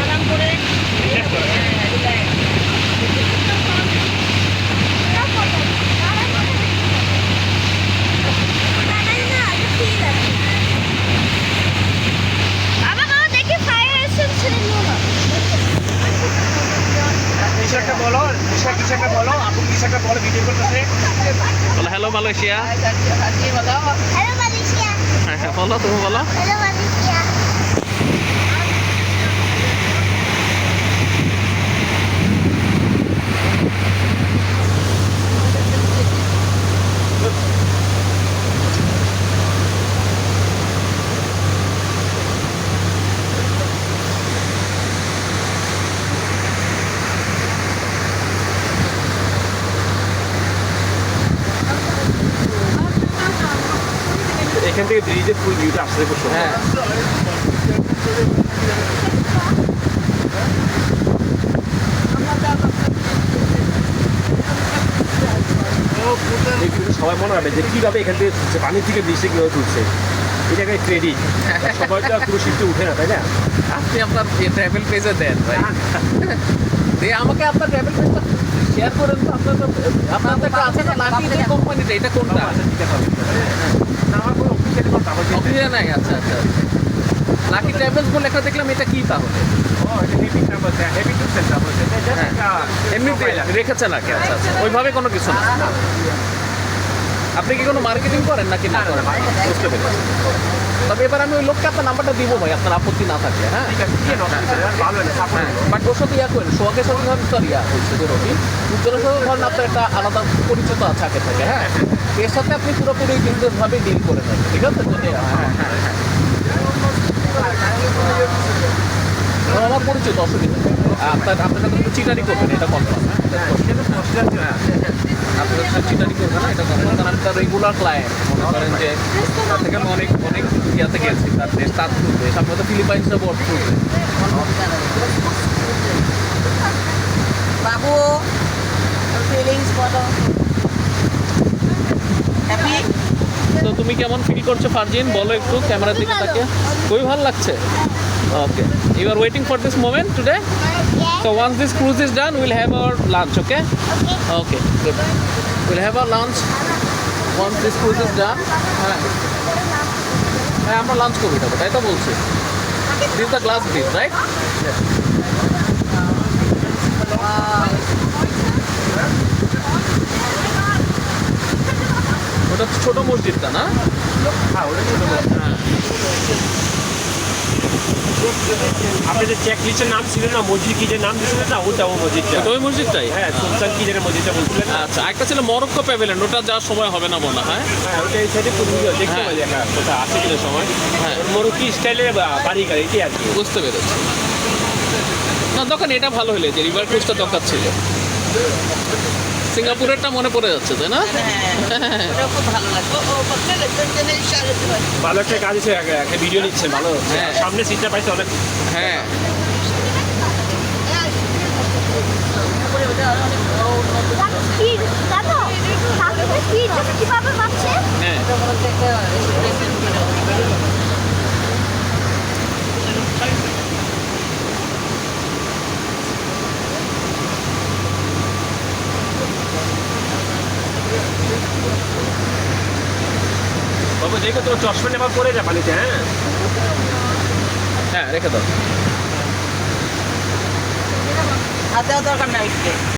আরাম করে বলো হ্যালো মালয়েশিয়া। হ্যাঁ বলো, তুমি বলো। এখান থেকে ব্রিজের ফুল ভিউটা আসতে খুব সুন্দর। হ্যাঁ কিন্তু সবাই মনে হবে যে কীভাবে এখান থেকে তুলছে, পানির থেকে ব্রিজে কীভাবে তুলছে, এটা একটা ট্রেডিং। সবাই তো পুরো শিফটে উঠে না, তাই না? আপনি আপনার ট্রাভেল পেজে দেন ভাই, দিয়ে আমাকে আপনার ট্রাভেল পেজটা শেয়ার করেন তো। আপনার তো আপনার তো একটা আছে না লাকি যে কোম্পানিটা, এটা কোনটা? আমার কোনো অফিসিয়ালি কোনো কাগজ নেই। অফিসে নাই? আচ্ছা আচ্ছা, লাকি ট্রাভেলস বলে একটা দেখলাম, এটা কি তাহলে? এমনি রেখেছে নাকি? আচ্ছা আচ্ছা, ওইভাবে কোনো কিছু না। আপনি কি কোনো মার্কেটিং করেন নাকি না করেন? বুঝতে পেরেছি। তবে এবার আমি ওই লোককে আপনার নাম্বারটা দিব ভাই, আপনার আপত্তি না থাকলে। হ্যাঁ বাট ওর সাথে ইয়া করেন, সোহাগের সাথে ধরেন তোর ইয়া হচ্ছে যে রবি উজ্জ্বলের সাথে ধরেন আপনার একটা আলাদা পরিচিত আছে আগে থেকে। হ্যাঁ এর সাথে আপনি পুরোপুরি বিজনেসভাবেই ডিল করে নেবেন, ঠিক আছে? যদি আমার পরিচিত, অসুবিধা নেই। আপনার সাথে কিন্তু চিটারি করবেন, এটা কনফার্ম। আপনাদের সাথে চিটারি করবে না, এটা কনফার্ম। কারণ আমি তার রেগুলার ক্লায়েন্ট, মনে করেন যে তার থেকে আমি অনেক অনেক ইয়াতে গেছি, তার দেশ, তার দেশ আপনার তো ফিলিপাইন্সে বোর্ড করবে। বাবু ফিলিংস বলো। হ্যাপি? তো তুমি কেমন ফিল করছো ফারজিন, বলো একটু ক্যামেরার দিকে তাকে। খুবই ভালো লাগছে। Okay, you are waiting for this moment today? So once this cruise is done, we'll have our lunch, okay? Okay, good. We'll have our lunch once this cruise is done. হ্যাঁ আমরা লাঞ্চ করবো, তাই তো বলছি। This is the glass bridge, right? ওটা ছোট মসজিদটা না? হ্যাঁ ওটা ছোটো। হ্যাঁ আপনাদের চেক লিস্টের নাম ছিল না, মসজিদ কি যে নাম দিয়েছিলেন না, ওটা ও মসজিদটা। ওই মসজিদটাই? হ্যাঁ সুলতান কি যেন মসজিদটা বলছিলেন। আচ্ছা, একটা ছিল মরক্কো প্যাভিলিয়ন, ওটা যাওয়ার সময় হবে না মনে হয়। হ্যাঁ ওটা এই সাইডে দেখতে পাই একটা কোথাও আছে কিনা সময়। হ্যাঁ মরুকি স্টাইলের বাড়ি গাড়ি এটি আর কি। বুঝতে পেরেছি। না দোকান এটা ভালো হলে যে রিভার ক্রুজটা দরকার ছিল। সিঙ্গাপুরেরটা মনে পড়ে যাচ্ছে, তাই না? ওটা খুব ভালো লাগবে। ভালো একটা কাজ হচ্ছে, একটা ভিডিও নিচ্ছে, ভালো হচ্ছে। হ্যাঁ। সামনে সিটটা পাইছে অনেক। হ্যাঁ হ্যাঁ বাবু দেখো তোমার চশমা নেবার পরে যা পানিতে। হ্যাঁ হ্যাঁ রেখে দাও। হাতেও দরকার নাই।